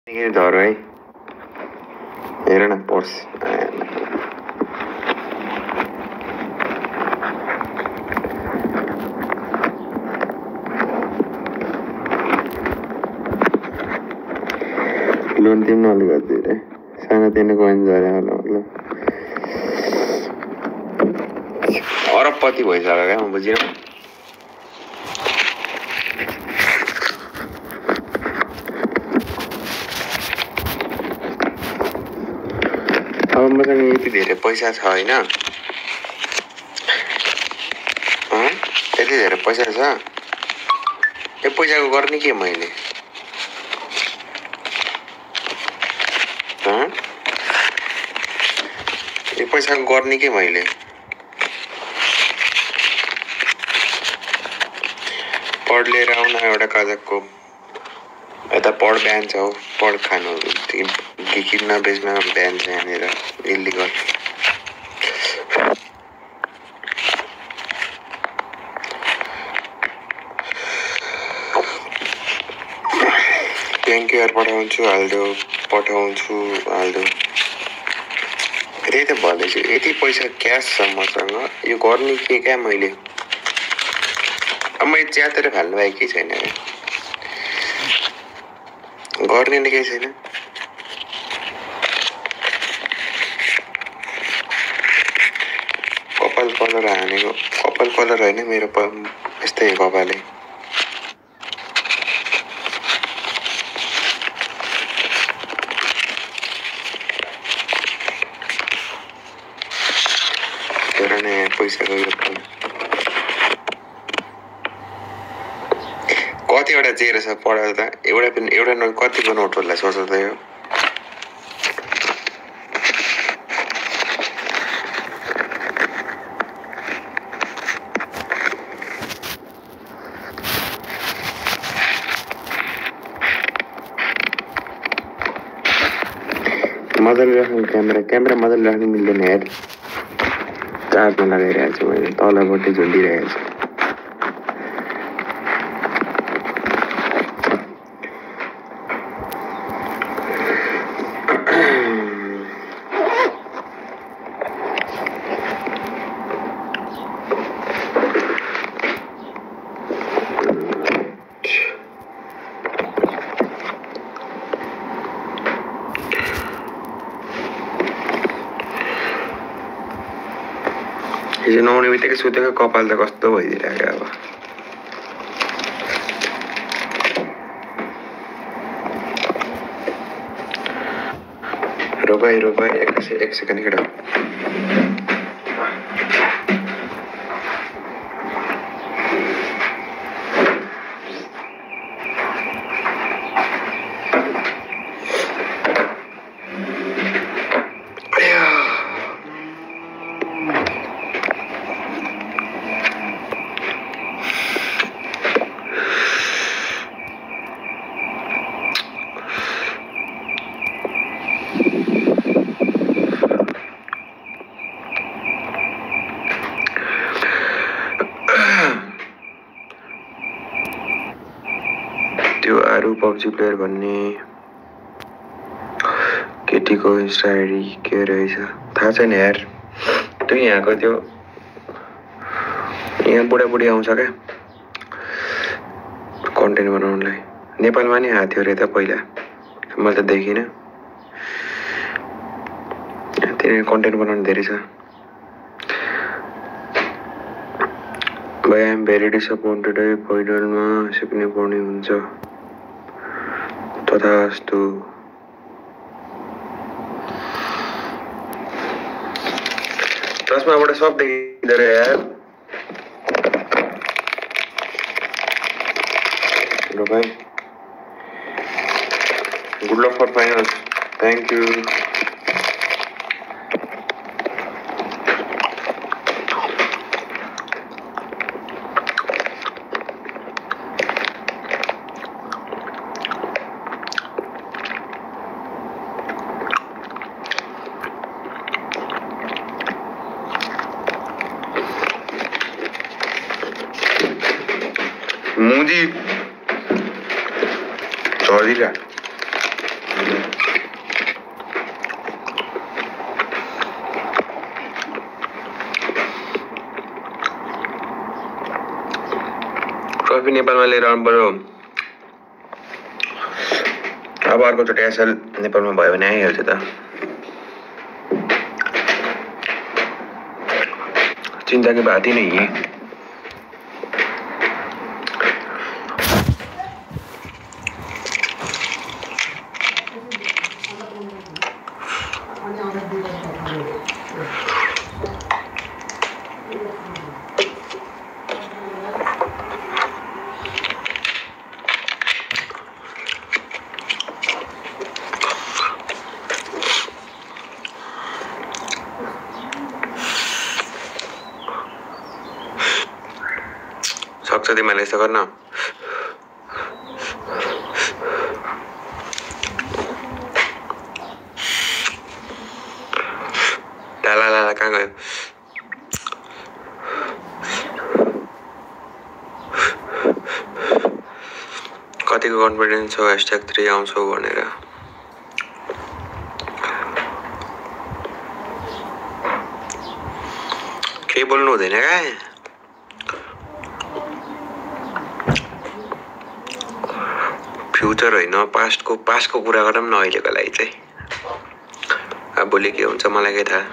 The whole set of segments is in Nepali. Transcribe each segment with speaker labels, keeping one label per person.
Speaker 1: के धर है हेर न पर्स लोन तिम्रो अलिकति रे सानोतिनो कोइन झरे होला मतलब अरबपति भइसक्यो क्या म बुझिन अब मसँग यति धेरै पैसा छ होइन यति धेरै पैसा छ यो पैसाको गर्ने के मैले यो पैसाको गर्ने के मैले पढ लिएर आउन एउटा काजकको यता पढ बिहान छ हौ पढ खानु के किन्न बेच्न बिहान छ यहाँनिर इल्लिगल ब्याङ्क क्युआर पठाउँछु हाल्दो त्यही त भन्दैछु यति पैसा क्यास छ मसँग यो गर्ने के क्या मैले अब मैले च्यातेर फाल्नु बाहेक केही छैन गर्ने नै केही छैन कपाल कलर हानेको कपाल कलर होइन मेरो यस्तै कपालै पैसाको कतिवटा चेहरा छ पढाउँदा एउटा नोट कतिको नोट होला सोच्दा यो मजाले राख्नु क्यामेरा मजाले राख्नु मिल्दैन यार चार्जमा लगाइरहेको छु मैले तलपट्टि झुन्डिरहेको छु हिजो नुहाउने बित्तिकै सुतेको कपाल त कस्तो भइदिइरहेको अब रोबाई एक सेकेन्ड केटा पब्जी प्लेयर भन्ने केटीको इन्स्टा आइडी के रहेछ थाहा छैन यार त्यो यहाँको त्यो यहाँ बुढाबुढी आउँछ क्या कन्टेन्ट बनाउनलाई नेपालमा नि आएको थियो अरे त पहिला मैले त देखिनँ त्यही कन्टेन्ट बनाउनु धेरै छ भाइ आइ एम भेरी डिसअपोइन्टेड है फाइनलमा सिक्ने पर्ने हुन्छ तथास्तु चस्माबाट सब देखिँदो रहेछ यार ल भाइ good luck for final thank you मुजी चलिरह तपाईँ नेपालमा लिएर आउनु पर्यो। अब अर्कोचोटि एसएल नेपालमा भयो भने आइहाल्छ त। चिन्ता की बात ही नहीं है। सक्छ तिमीले यसो गर्न। लाला कहाँ गयो? कतिको कन्फिडेन्स हो #3 आउँछौ भनेर? केही बोल्नु हुँदैन क्या? फ्युचर होइन, पास्टको कुरा गरौँ न अहिलेको लागि चाहिँ। अब भोलि के हुन्छ मलाई के थाहा।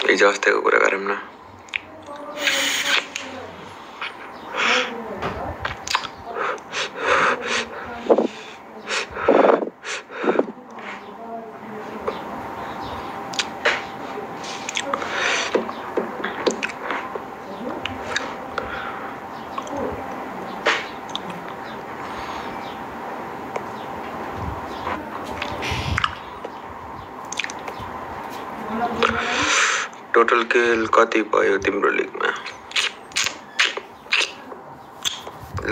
Speaker 1: हिजो अस्तिको कुरा गरौँ न। टोटल किल कति भयो तिम्रो लिगमा?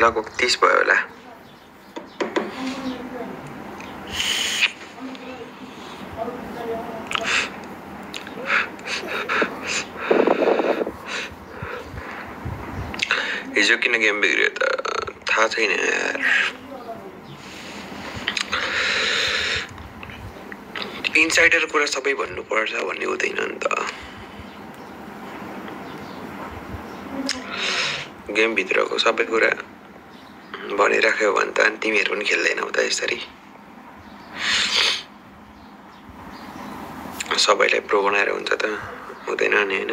Speaker 1: लगभग 30 भयो होला। हिजो किन गेम बिग्रियो त थाहा छैन यार। इनसाइडर कुरा सबै भन्नुपर्छ भन्ने हुँदैन नि त। गेम भित्रको सबै कुरा भनिराख्यो भने त तिमीहरू पनि खेल्दैनौ त यसरी। सबैलाई प्रो बनाएर हुन्छ त हुँदैन नि हैन।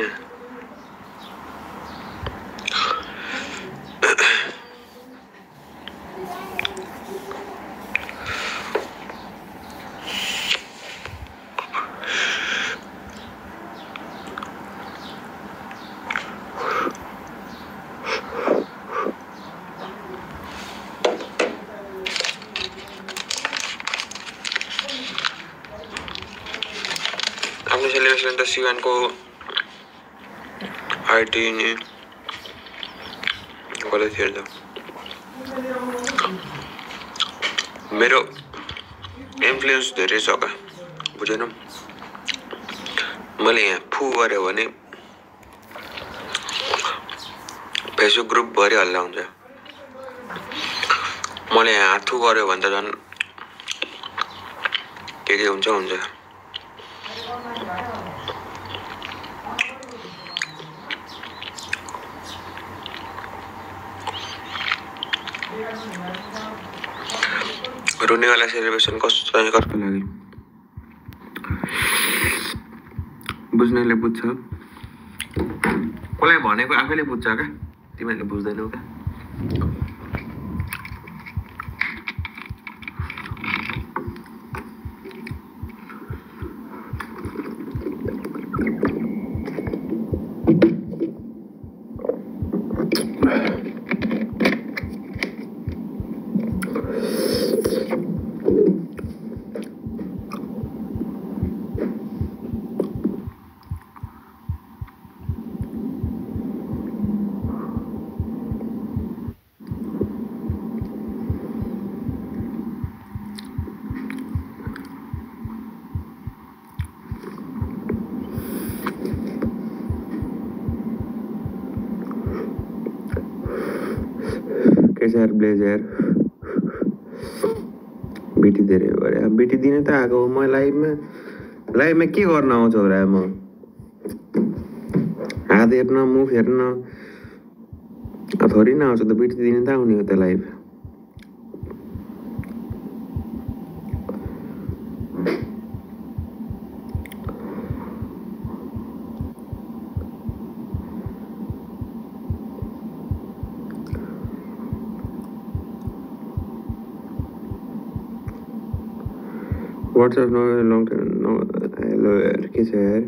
Speaker 1: आफ्नो सेलिब्रेसन त सिवानको आइटी नि गर्दै थियो त। मेरो इन्फ्लुएन्स धेरै छ क्या, बुझेन? मैले यहाँ फु गऱ्यो भने फेसबुक ग्रुप भरि हल्ला हुन्छ। मैले यहाँ हाथु गऱ्यो भने त झन् के हुन्छ हुन्छ। रुनेवाला सेलिब्रेसन कस्तो लागि बुझ्नेले बुझ्छ, कसलाई भनेको आफैले बुझ्छ क्या, तिमीहरूले बुझ्दैनौ क्या। कैसा ब्लेजर बिटी धेरै हो अरे। अब बिटी दिन त आएको हो। म लाइभमा के गर्न आउँछु र? म हात हेर्न, मुख हेर्न, थोरै न आउँछ त बिर्सिदिनु त आउने हो त live WhatsApp no long term no hello यार के छ यार